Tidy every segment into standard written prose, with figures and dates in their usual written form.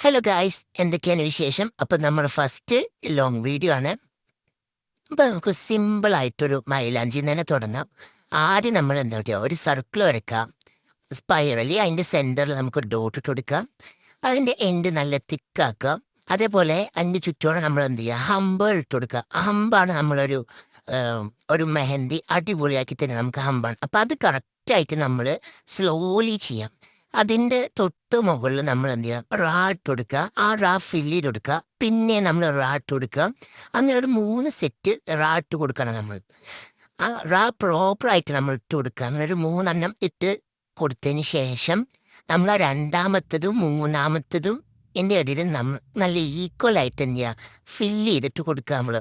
Hello guys, എന്തൊക്കെയാണ് വിശേഷം? അപ്പം നമ്മുടെ ഫസ്റ്റ് ലോങ് വീഡിയോ ആണ്. അപ്പം നമുക്ക് സിമ്പിളായിട്ടൊരു മൈലാഞ്ചി തന്നെ തുടങ്ങാം. ആദ്യം നമ്മൾ എന്താ പറയുക, ഒരു സർക്കിൾ വരയ്ക്കാം. സ്പൈറലി അതിൻ്റെ സെൻറ്ററിൽ നമുക്കൊരു ഡോട്ട് ഇട്ട് കൊടുക്കാം. അതിൻ്റെ എൻഡ് നല്ല തിക്കാക്കാം. അതേപോലെ അതിൻ്റെ ചുറ്റോടെ നമ്മൾ എന്ത് ചെയ്യുക, ഹമ്പ് ഇട്ട് കൊടുക്കുക. ഹമ്പാണ് നമ്മളൊരു ഒരു മെഹന്തി അടിപൊളിയാക്കി തന്നെ നമുക്ക് ഹമ്പാണ്. അപ്പം അത് കറക്റ്റായിട്ട് നമ്മൾ സ്ലോലി ചെയ്യാം. അതിൻ്റെ തൊട്ട് മുകളിൽ നമ്മൾ എന്ത് ചെയ്യുക, റാ ഇട്ട് കൊടുക്കുക. ആ റാ ഫില്ല് ചെയ്ത് കൊടുക്കുക. പിന്നെ നമ്മൾ റാ ഇട്ട് കൊടുക്കുക. അങ്ങനെ ഒരു 3 സെറ്റ് റാ ഇട്ട് കൊടുക്കണം നമ്മൾ. ആ റാ പ്രോപ്പറായിട്ട് നമ്മൾ ഇട്ട് കൊടുക്കുക. അങ്ങനെ ഒരു 3 ഇട്ട് കൊടുത്തതിന് ശേഷം നമ്മൾ ആ രണ്ടാമത്തതും മൂന്നാമത്തതും എൻ്റെ ഇടയിൽ നമ്മൾ നല്ല ഈക്വലായിട്ട് എന്ത് ചെയ്യുക, ഫില്ല് ചെയ്തിട്ട് കൊടുക്കുക നമ്മൾ.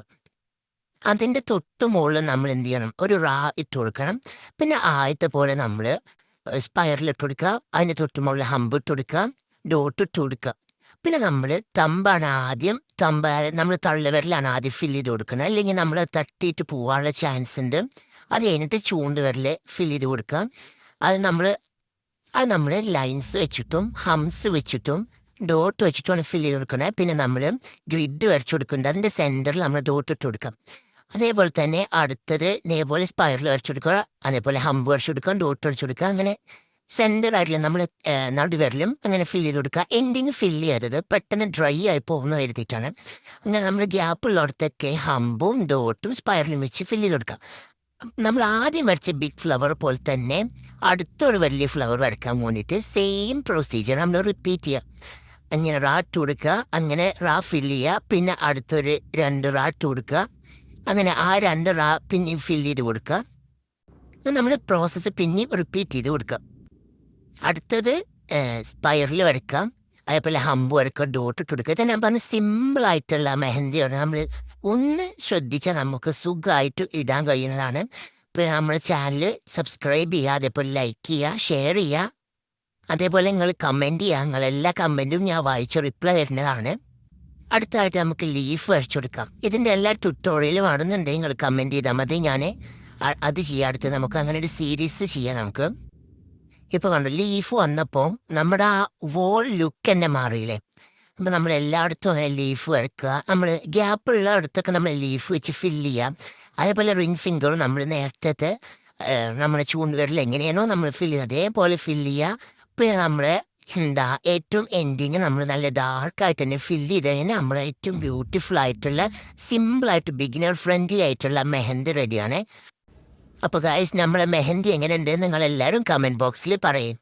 അതിൻ്റെ തൊട്ട് മുകളിൽ നമ്മൾ എന്ത് ചെയ്യണം, ഒരു റാ ഇട്ട് കൊടുക്കണം. പിന്നെ ആദ്യത്തെ പോലെ നമ്മൾ സ്പൈറൽ ഇട്ട് കൊടുക്കുക. അതിൻ്റെ തൊട്ട് മുകളിൽ ഹമ്പ് ഇട്ട് കൊടുക്കുക, ഡോട്ട് ഇട്ട് കൊടുക്കുക. പിന്നെ നമ്മൾ തമ്പാണ് ആദ്യം, നമ്മൾ തള്ളവിരലാണ് ആദ്യം ഫില്ല് ചെയ്ത് കൊടുക്കുന്നത്. അല്ലെങ്കിൽ നമ്മൾ തട്ടിയിട്ട് പോകാനുള്ള ചാൻസ് ഉണ്ട്. അത് കഴിഞ്ഞിട്ട് ചൂണ്ടുവിരൽ ഫില്ല് ചെയ്ത് കൊടുക്കുക. അത് നമ്മൾ ലൈൻസ് വെച്ചിട്ടും ഹംസ് വെച്ചിട്ടും ഡോട്ട് വെച്ചിട്ടുമാണ് ഫില്ല് ചെയ്ത് കൊടുക്കുന്നത്. പിന്നെ നമ്മൾ ഗ്രിഡ് വരച്ചു കൊടുക്കുന്നുണ്ട്. അതിൻ്റെ സെൻറ്ററിൽ നമ്മൾ ഡോട്ട് ഇട്ട് കൊടുക്കാം. അതേപോലെ തന്നെ അടുത്തത് ഇതേപോലെ സ്പൈറൽ വരച്ചു കൊടുക്കുക. അതേപോലെ ഹമ്പ് വരച്ചു കൊടുക്കുക, ഡോട്ട് വരച്ചു കൊടുക്കുക. അങ്ങനെ സെൻറ്റർ ആയിട്ടില്ല നമ്മൾ നടുവിരലും അങ്ങനെ ഫില്ല് ചെയ്ത് കൊടുക്കുക. എൻഡിങ് ഫില്ല് ചെയ്തത് പെട്ടെന്ന് ഡ്രൈ ആയി പോകുന്ന എഴുതിയിട്ടാണ്. അങ്ങനെ നമ്മൾ ഗ്യാപ്പുള്ളിടത്തൊക്കെ ഹമ്പും ഡോട്ടും സ്പൈറലും വെച്ച് ഫില്ല് ചെയ്ത് കൊടുക്കുക. നമ്മൾ ആദ്യം വരച്ച ബിഗ് ഫ്ലവർ പോലെ തന്നെ അടുത്തൊരു വലിയ ഫ്ലവർ വരയ്ക്കാൻ വേണ്ടിയിട്ട് സെയിം പ്രൊസീജിയർ നമ്മൾ റിപ്പീറ്റ് ചെയ്യുക. അങ്ങനെ റാ ഇട്ട് കൊടുക്കുക, അങ്ങനെ റാ ഫില്ല് ചെയ്യുക. പിന്നെ അടുത്തൊരു 2 റാ ഇട്ട് കൊടുക്കുക. അങ്ങനെ ആ 2 റാ പിന്നെയും ഫില്ല് ചെയ്ത് കൊടുക്കുക. നമ്മൾ പ്രോസസ്സ് പിന്നെയും റിപ്പീറ്റ് ചെയ്ത് കൊടുക്കുക. അടുത്തത് സ്പൈറൽ വരയ്ക്കാം. അതേപോലെ ഹമ്പ് വരയ്ക്കുക, ഡോട്ട് ഇട്ട് കൊടുക്കുക. ഇത് ഞാൻ പറഞ്ഞ സിമ്പിളായിട്ടുള്ള മെഹന്തിയാണ്. നമ്മൾ ഒന്ന് ശ്രദ്ധിച്ചാൽ നമുക്ക് സുഖമായിട്ട് ഇടാൻ കഴിയുന്നതാണ്. പിന്നെ നമ്മുടെ ചാനൽ സബ്സ്ക്രൈബ് ചെയ്യുക, അതേപോലെ ലൈക്ക് ചെയ്യുക, ഷെയർ ചെയ്യുക. അതേപോലെ നിങ്ങൾ കമൻറ്റ് ചെയ്യുക. നിങ്ങളെല്ലാ കമൻറ്റും ഞാൻ വായിച്ച് റിപ്ലൈ തരുന്നതാണ്. അടുത്തായിട്ട് നമുക്ക് ലീഫ് വരച്ചു കൊടുക്കാം. ഇതിൻ്റെ എല്ലാ ട്യൂട്ടോറിയലും ആണെന്നുണ്ടെങ്കിൽ നിങ്ങൾ കമൻറ്റ് ചെയ്താൽ മതി. ഞാൻ അത് ചെയ്യാം. അടുത്ത് നമുക്ക് അങ്ങനെ ഒരു സീരീസ് ചെയ്യാം നമുക്ക്. ഇപ്പോൾ കണ്ടു, ലീഫ് വന്നപ്പോൾ നമ്മുടെ ആ വോൾ ലുക്ക് തന്നെ മാറിയില്ലേ. അപ്പം നമ്മൾ എല്ലായിടത്തും അങ്ങനെ ലീഫ് വരയ്ക്കുക. നമ്മൾ ഗ്യാപ്പുള്ള അടുത്തൊക്കെ നമ്മൾ ലീഫ് വെച്ച് ഫില്ല് ചെയ്യാം. അതേപോലെ റിംഗ് ഫിംഗറും നമ്മൾ നേരത്തെ നമ്മുടെ ചൂണ്ടുവിരൽ എങ്ങനെയാണോ നമ്മൾ ഫില്ല് ചെയ്യുക അതേപോലെ ഫില്ല് ചെയ്യുക. പിന്നെ നമ്മൾ ഏറ്റവും എൻഡിങ് നമ്മൾ നല്ല ഡാർക്കായിട്ട് തന്നെ ഫില്ല് ചെയ്ത് കഴിഞ്ഞാൽ നമ്മൾ ഏറ്റവും ബ്യൂട്ടിഫുൾ ആയിട്ടുള്ള സിമ്പിളായിട്ട് ബിഗിനർ ഫ്രണ്ട്ലി ആയിട്ടുള്ള മെഹന്തി റെഡിയാണ്. അപ്പോൾ ഗൈസ്, നമ്മളെ മെഹന്തി എങ്ങനെയുണ്ട് നിങ്ങളെല്ലാവരും കമൻറ്റ് ബോക്സിൽ പറയും.